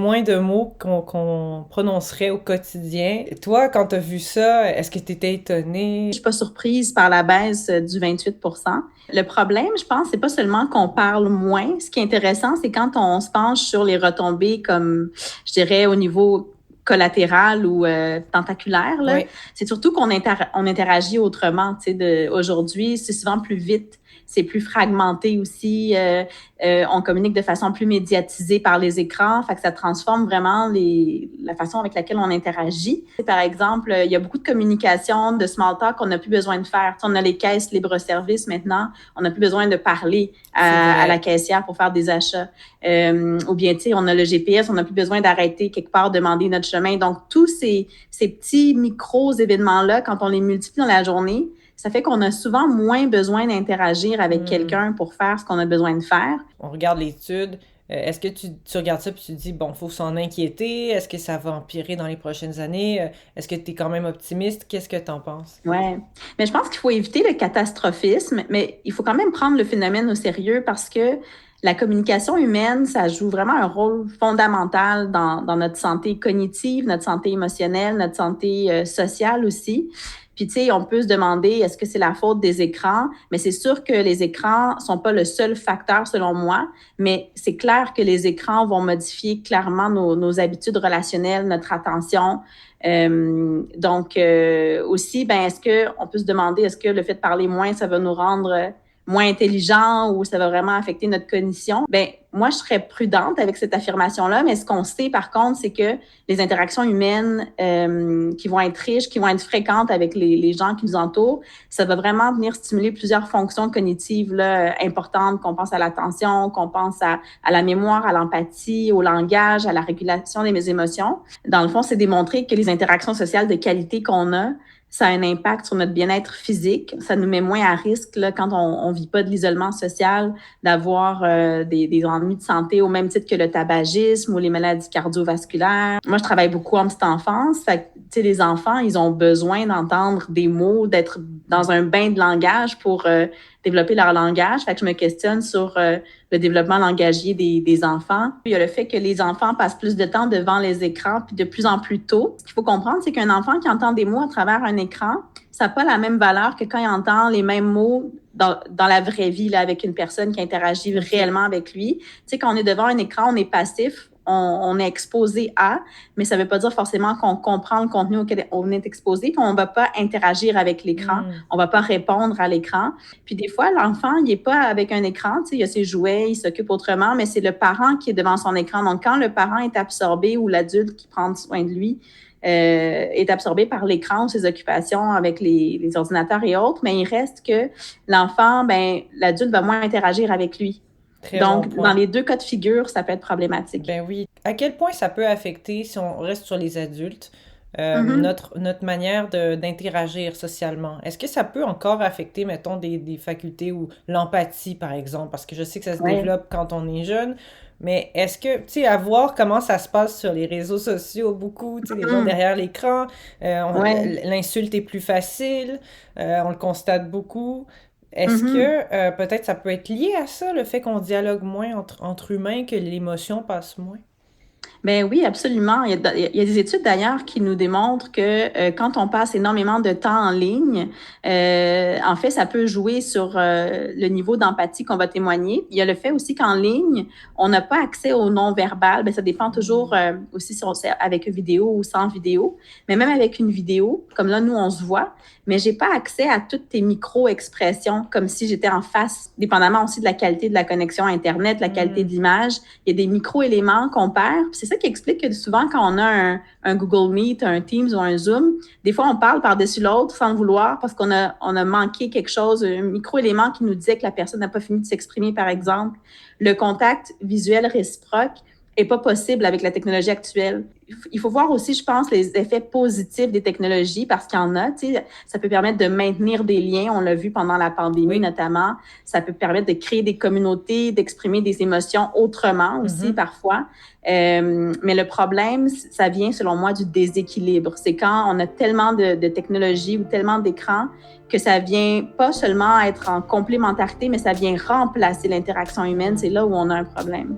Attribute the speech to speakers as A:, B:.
A: Moins de mots qu'on prononcerait au quotidien. Toi, quand tu as vu ça, est-ce que tu étais étonnée?
B: Je suis pas surprise par la baisse du 28%. Le problème, je pense, c'est pas seulement qu'on parle moins. Ce qui est intéressant, c'est quand on se penche sur les retombées comme, je dirais, au niveau collatéral ou tentaculaire, là,
A: Oui,
B: c'est surtout on interagit autrement. Aujourd'hui, c'est souvent plus vite, c'est plus fragmenté aussi. On communique de façon plus médiatisée par les écrans, fait que ça transforme vraiment la façon avec laquelle on interagit. Par exemple, il y a beaucoup de communication, de small talk qu'on n'a plus besoin de faire. On a les caisses libre-service maintenant, on n'a plus besoin de parler
A: c'est
B: à la
A: vrai.
B: caissière pour faire des achats. Ou bien, on a le GPS, on n'a plus besoin d'arrêter quelque part, demander notre chemin. Donc, tous ces petits micros-événements-là, quand on les multiplie dans la journée, ça fait qu'on a souvent moins besoin d'interagir avec
A: Hmm.
B: quelqu'un pour faire ce qu'on a besoin de faire.
A: On regarde l'étude. Est-ce que tu regardes ça puis tu te dis, bon, faut s'en inquiéter? Est-ce que ça va empirer dans les prochaines années? Est-ce que tu es quand même optimiste? Qu'est-ce que tu en penses?
B: Ouais. Mais je pense qu'il faut éviter le catastrophisme, mais il faut quand même prendre le phénomène au sérieux parce que la communication humaine, ça joue vraiment un rôle fondamental dans notre santé cognitive, notre santé émotionnelle, notre santé sociale aussi. Puis, tu sais, on peut se demander, est-ce que c'est la faute des écrans? Mais c'est sûr que les écrans sont pas le seul facteur, selon moi, mais c'est clair que les écrans vont modifier clairement nos habitudes relationnelles, notre attention. Aussi, ben, est-ce que on peut se demander, est-ce que le fait de parler moins, ça va nous rendre moins intelligents ou ça va vraiment affecter notre cognition? Ben, moi, je serais prudente avec cette affirmation-là, mais ce qu'on sait, par contre, c'est que les interactions humaines qui vont être riches, qui vont être fréquentes avec les gens qui nous entourent, ça va vraiment venir stimuler plusieurs fonctions cognitives là, importantes, qu'on pense à l'attention, qu'on pense à la mémoire, à l'empathie, au langage, à la régulation des émotions. Dans le fond, c'est démontré que les interactions sociales de qualité qu'on a, ça a un impact sur notre bien-être physique. Ça nous met moins à risque là, quand on vit pas de l'isolement social, d'avoir des ennuis de santé au même titre que le tabagisme ou les maladies cardiovasculaires. Moi, je travaille beaucoup en petite enfance. Fait que, les enfants, ils ont besoin d'entendre des mots, d'être dans un bain de langage pour développer leur langage. Fait que je me questionne sur le développement langagier des enfants. Puis il y a le fait que les enfants passent plus de temps devant les écrans, puis de plus en plus tôt. Ce qu'il faut comprendre, c'est qu'un enfant qui entend des mots à travers un écran, ça n'a pas la même valeur que quand il entend les mêmes mots dans la vraie vie, là, avec une personne qui interagit
A: OK.
B: réellement avec lui. Tu sais, quand on est devant un écran, on est passif, on est exposé à, mais ça ne veut pas dire forcément qu'on comprend le contenu auquel on est exposé, puis on ne va pas interagir avec l'écran,
A: Hmm.
B: on ne va pas répondre à l'écran. Puis des fois, l'enfant, il n'est pas avec un écran, tu sais, il a ses jouets, il s'occupe autrement, mais c'est le parent qui est devant son écran. Donc, quand le parent est absorbé ou l'adulte qui prend soin de lui est absorbé par l'écran ou ses occupations avec les ordinateurs et autres, mais il reste que l'enfant, ben, l'adulte va moins interagir avec lui.
A: Très bon
B: Donc, dans
A: point.
B: les deux cas de figure, ça peut être problématique.
A: Ben oui. À quel point ça peut affecter, si on reste sur les adultes,
B: Mm-hmm.
A: notre manière d'interagir socialement? Est-ce que ça peut encore affecter, mettons, des facultés ou l'empathie, par exemple? Parce que je sais que ça se
B: Ouais.
A: développe quand on est jeune, mais est-ce que, tu sais, à voir comment ça se passe sur les réseaux sociaux, beaucoup, tu sais, les gens
B: Mm.
A: derrière l'écran,
B: Ouais.
A: l'insulte est plus facile, on le constate beaucoup. Est-ce
B: Mm-hmm.
A: que peut-être ça peut être lié à ça, le fait qu'on dialogue moins entre humains, que l'émotion passe moins?
B: Ben oui, absolument. Il y a des études d'ailleurs qui nous démontrent que quand on passe énormément de temps en ligne, en fait, ça peut jouer sur le niveau d'empathie qu'on va témoigner. Il y a le fait aussi qu'en ligne, on n'a pas accès au non-verbal. Ben, ça dépend toujours
A: Hmm.
B: aussi si on c'est avec une vidéo ou sans vidéo. Mais même avec une vidéo, comme là, nous, on se voit, mais j'ai pas accès à toutes tes micro-expressions comme si j'étais en face, dépendamment aussi de la qualité de la connexion Internet, la qualité
A: Hmm.
B: de l'image. Il y a des micro-éléments qu'on perd. C'est ça qui explique que souvent, quand on a un Google Meet, un Teams ou un Zoom, des fois, on parle par-dessus l'autre sans le vouloir parce on a manqué quelque chose, un micro-élément qui nous disait que la personne n'a pas fini de s'exprimer, par exemple. Le contact visuel réciproque est pas possible avec la technologie actuelle. Il faut voir aussi, je pense, les effets positifs des technologies parce qu'il y en a. Tu sais, ça peut permettre de maintenir des liens. On l'a vu pendant la pandémie
A: Oui.
B: notamment. Ça peut permettre de créer des communautés, d'exprimer des émotions autrement aussi
A: Mhm.
B: parfois. Mais le problème, ça vient selon moi du déséquilibre. C'est quand on a tellement de technologies ou tellement d'écrans que ça vient pas seulement être en complémentarité, mais ça vient remplacer l'interaction humaine. C'est là où on a un problème.